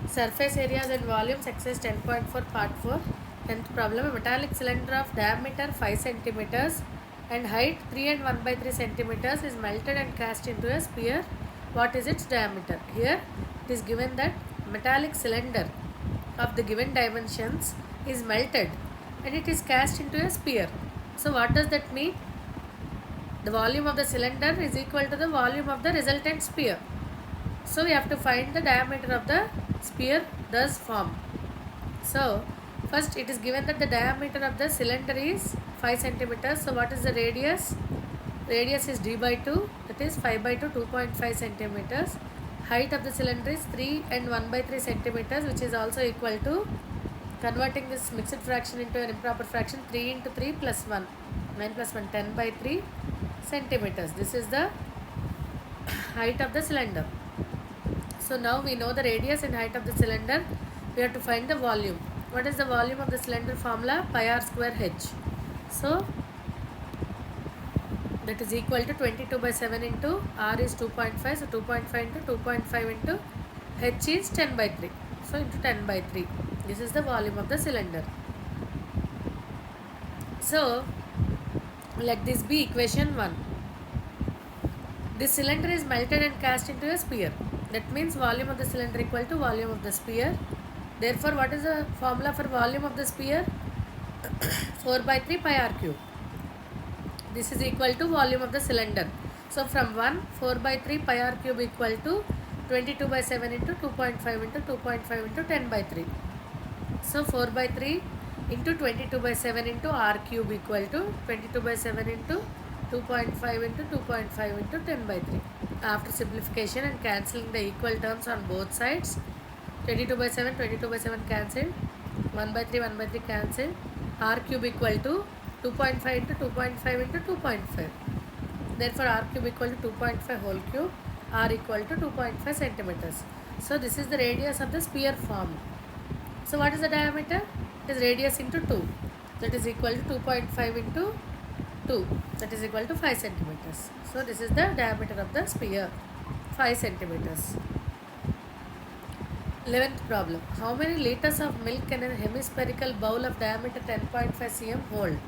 Surface areas and volumes, exercise 10.4 part 4. 10th problem. A metallic cylinder of diameter 5 centimeters and height 3 and 1 by 3 centimeters is melted and cast into a sphere. What is its diameter? Here it is given that metallic cylinder of the given dimensions is melted and it is cast into a sphere. So what does that mean? The volume of the cylinder is equal to the volume of the resultant sphere. So we have to find the diameter of the sphere thus formed. So first it is given that the diameter of the cylinder is 5 centimeters. So what is the radius? Radius is d by 2, that is 5 by 2, 2.5 centimeters. Height of the cylinder is 3 and 1 by 3 centimeters, which is also equal to, converting this mixed fraction into an improper fraction, 3 into 3 plus 1, 9 plus 1, 10 by 3 centimeters. This is the height of the cylinder. So now we know the radius and height of the cylinder. We have to find the volume. What is the volume of the cylinder? Formula pi r square h. So that is equal to 22 by 7 into r is 2.5. So 2.5 into 2.5 into h is 10 by 3. So into 10 by 3. This is the volume of the cylinder. So let this be equation 1. This cylinder is melted and cast into a sphere. That means volume of the cylinder equal to volume of the sphere. Therefore, what is the formula for volume of the sphere? 4 by 3 pi r cube. This is equal to volume of the cylinder. So from 1, 4 by 3 pi r cube equal to 22 by 7 into 2.5 into 2.5 into 10 by 3. So 4 by 3 into 22 by 7 into r cube equal to 22 by 7 into 2.5 into 2.5 into 10 by 3. After simplification and cancelling the equal terms on both sides, 22 by 7 cancelled, 1 by 3 cancelled, r cube equal to 2.5 into 2.5 into 2.5. Therefore r cube equal to 2.5 whole cube, r equal to 2.5 centimeters. So this is the radius of the sphere formed. So what is the diameter? It is radius into 2, that is equal to 2.5 into 2, that is equal to 5 centimeters. So this is the diameter of the sphere, 5 centimeters. 11th problem. How many liters of milk can a hemispherical bowl of diameter 10.5 cm hold?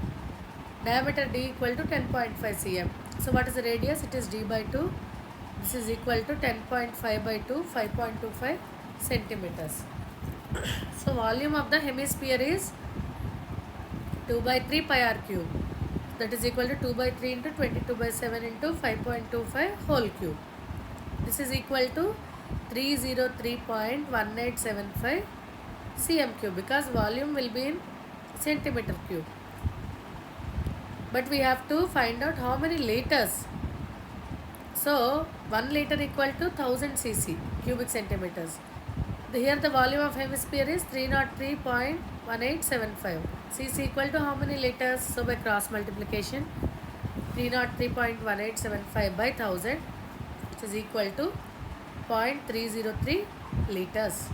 Diameter d equal to 10.5 cm. So what is the radius? It is d by 2. This is equal to 10.5 by 2, 5.25 centimeters. So volume of the hemisphere is 2 by 3 pi r cube. That is equal to 2 by 3 into 22 by 7 into 5.25 whole cube. This is equal to 303.1875 cm cube, because volume will be in centimeter cube. But we have to find out how many liters. So 1 liter equal to 1000 cc, cubic centimeters. Here the volume of hemisphere is 303.1875. cc equal to how many liters? So by cross multiplication, 303.1875 by 1000, which is equal to 0.303 liters.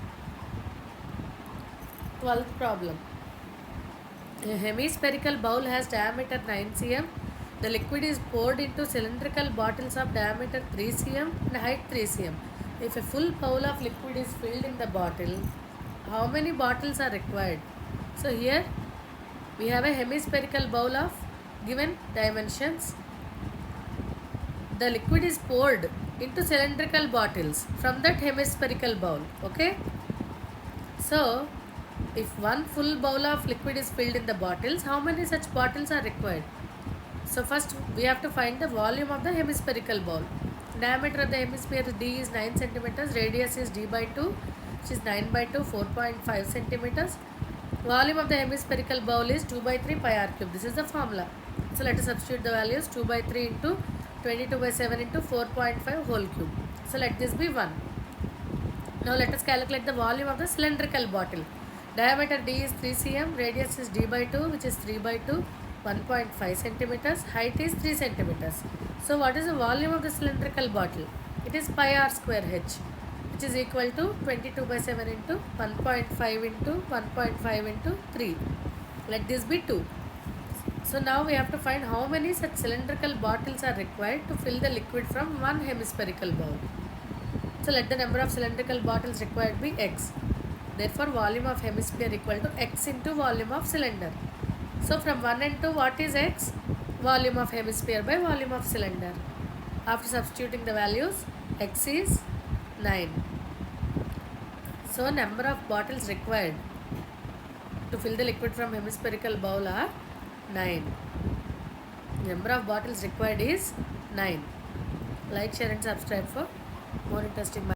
12th problem. A hemispherical bowl has diameter 9 cm. The liquid is poured into cylindrical bottles of diameter 3 cm and height 3 cm. If a full bowl of liquid is filled in the bottle, how many bottles are required? So here we have a hemispherical bowl of given dimensions. The liquid is poured into cylindrical bottles from that hemispherical bowl. Okay. So if one full bowl of liquid is filled in the bottles, how many such bottles are required? So first we have to find the volume of the hemispherical bowl. Diameter of the hemisphere d is 9 centimeters. Radius is d by 2, which is 9 by 2, 4.5 centimeters. Volume of the hemispherical bowl is 2 by 3 pi r cube. This is the formula. So let us substitute the values. 2 by 3 into 22 by 7 into 4.5 whole cube. So let this be 1. Now let us calculate the volume of the cylindrical bottle. Diameter d is 3 cm. Radius is d by 2, which is 3 by 2, 1.5 centimeters. Height is 3 centimeters. So what is the volume of the cylindrical bottle? It is pi r square h, which is equal to 22 by 7 into 1.5 into 1.5 into 3. Let this be 2. So now we have to find how many such cylindrical bottles are required to fill the liquid from one hemispherical bowl. So let the number of cylindrical bottles required be x. Therefore, volume of hemisphere equal to x into volume of cylinder. So from 1 and 2, what is x? Volume of hemisphere by volume of cylinder. After substituting the values, x is 9. So number of bottles required to fill the liquid from hemispherical bowl are 9. Number of bottles required is 9. Like, share and subscribe for more interesting